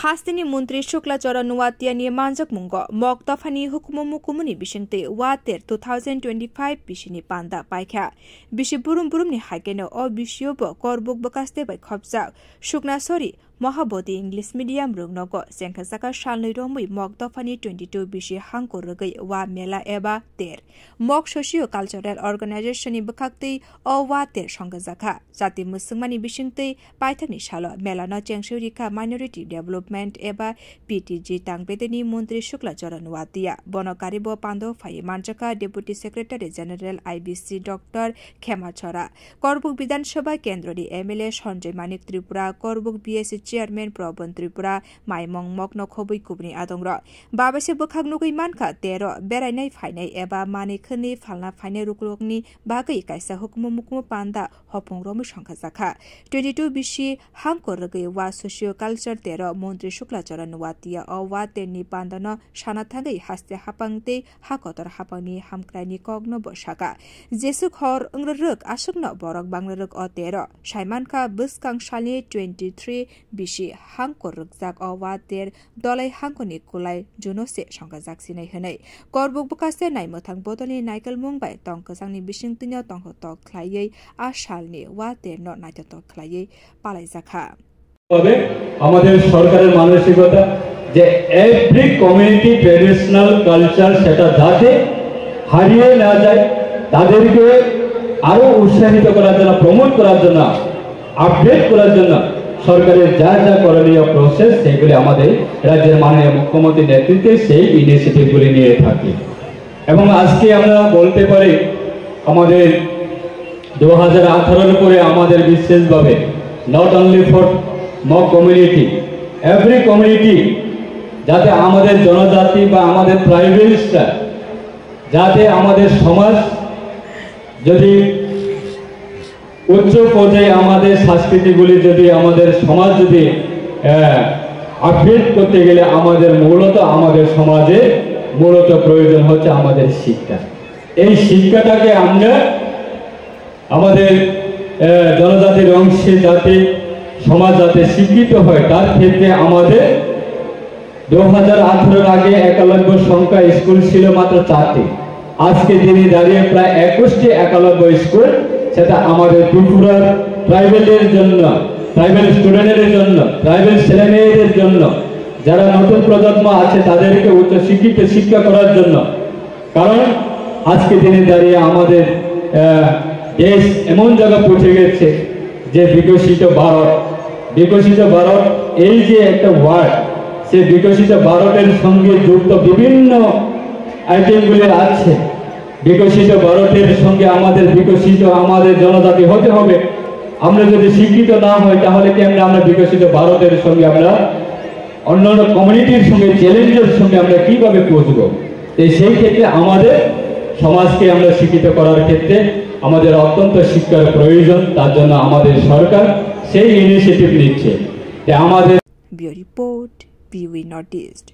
Hastini Muntri Shuklachara Nuatiani Manjak Mungo, Mok Tafani Hukumumukumi Bishinte, Water 2025 Bishini Panda Paika, Bishiburum Burumni Hakeno or Bishiobo, Korbuk Bakaste by Kopzak, Shukna Sori. Mahabodi English Medium Rungnogo, Senkasaka Shalniromi, Mok Tofani 22 Bishi Hanko Rugai, Wa Mela Eba, there. Mok Socio Cultural Organization in Bukakti, or Water Shangazaka, Zati Musumani Bishinte, Paitani Shalo, Melana Chengshurika Minority Development Eba, PTG Tang Betani Muntri Shukla Joranuatia, Bono Karibo Pando, Faye Manchaka, Deputy Secretary General IBC Dr. Khemachora, Korbuk Bidan Shoba Kendrodi, MLA Shonje Manik Tripura, Korbuk BSC Chairman Probon Tripura, Maimong Mokno Kobui Kubni Adongra, Babase Bukagnuki Manka, Tero, Beranai Fine, Eba Mani Kuni, Falna Fine Ruklogni, Bagai Kaisa Hukumukumu Panda, Hopong Romu Shankazaka, 22 Bishi, Hanko Rugay was socio culture Tero, Montri Shukla Joranuatia, or Wate Ni Pandano, Shanatangi Haste Hapangte, Hakotor Hapani, Hamkrani Kogno Boshaka, Jesuk Hor Ungruk, Ashukno Borok Banglaruk or Tero, Shaimanka Buskang Shali 23. Bishi Hanko Rugzak or Water, Dolai Hanko Nikolai, Junose Shankazak Sinai, Korbuk Bukaste Naimotang Botoli, Nikel Mumbai, Tonkasani Bishing Tino Tonko Tok Klaye, Ashalni, Water not Nita Tok Klaye, Palaizaka. আমাদের সরকারের মানসিকতা যে every community traditional culture সেটা যাতে হারিয়ে না যায় তাদেরকে আরো উৎসাহিত করার জন্য প্রমোট করার জন্য আপডেট করার জন্য সরকারের যা যা করণীয় প্রসেস সেগুলি আমাদের রাজ্যের মাননীয় মুখ্যমন্ত্রীর নেতৃত্বে সেই ইনিশিয়েটিভগুলি নিয়ে থাকি এবং আজকে আমরা বলতে পারি আমাদের 2018 পরে আমাদের বিশেষভাবে not only for mock community every community যাতে আমাদের জনজাতি বা আমাদের ট্রাইবেলসরা যাতে আমাদের সমাজ যদি উচ্চ পর্যায়ে আমাদের সংস্কৃতিগুলি যদি আমাদের সমাজ যদি আপডেট করতে গেলে আমাদের মূলত আমাদের সমাজে মূলত প্রয়োজন হচ্ছে আমাদের শিক্ষা এই শিক্ষাটাকে আমরা আমাদের জনজাতির অংশে যাতে সমাজ যাতে শিক্ষিত হয় তার ক্ষেত্রে আমাদের 2018 আগে একলব্য সংখ্যা স্কুল ছিল মাত্র 4টি আজকে দিনে দাঁড়িয়ে প্রায় 21টি একলব্য স্কুল সেটা আমাদের ত্রিপুরার ট্রাইবেলের জন্য ট্রাইবেল স্টুডেন্টদের জন্য ট্রাইবেল ছেলেমেয়েদের জন্য যারা নতুন প্রজন্ম আছে তাদেরকে উচ্চ শিক্ষিত শিক্ষা করার জন্য কারণ আজকে দিনে দাঁড়িয়ে আমাদের দেশ এমন জায়গা পৌঁছে গেছে যে বিকশিত ভারত এই যে একটা ওয়ার্ড সে বিকশিত ভারতের সঙ্গে যুক্ত বিভিন্ন আইটেমগুলি আছে বিকশিত ভারতের সঙ্গে আমাদের বিকশিত আমাদের জনজাতি হতে হবে আমরা যদি শিক্ষিত না হই তাহলে কেমনে আমরা বিকশিত ভারতের সঙ্গে আমরা অন্যান্য কমিউনিটির সঙ্গে চ্যালেঞ্জের সঙ্গে আমরা কিভাবে পৌঁছব সেই ক্ষেত্রে আমাদের সমাজকে আমরা শিক্ষিত করার ক্ষেত্রে আমাদের অত্যন্ত শিক্ষার প্রয়োজন তার জন্য আমাদের সরকার সেই ইনিশিয়েটিভ নিচ্ছে যে আমাদের রিপোর্ট বিউই নর্থ ইস্ট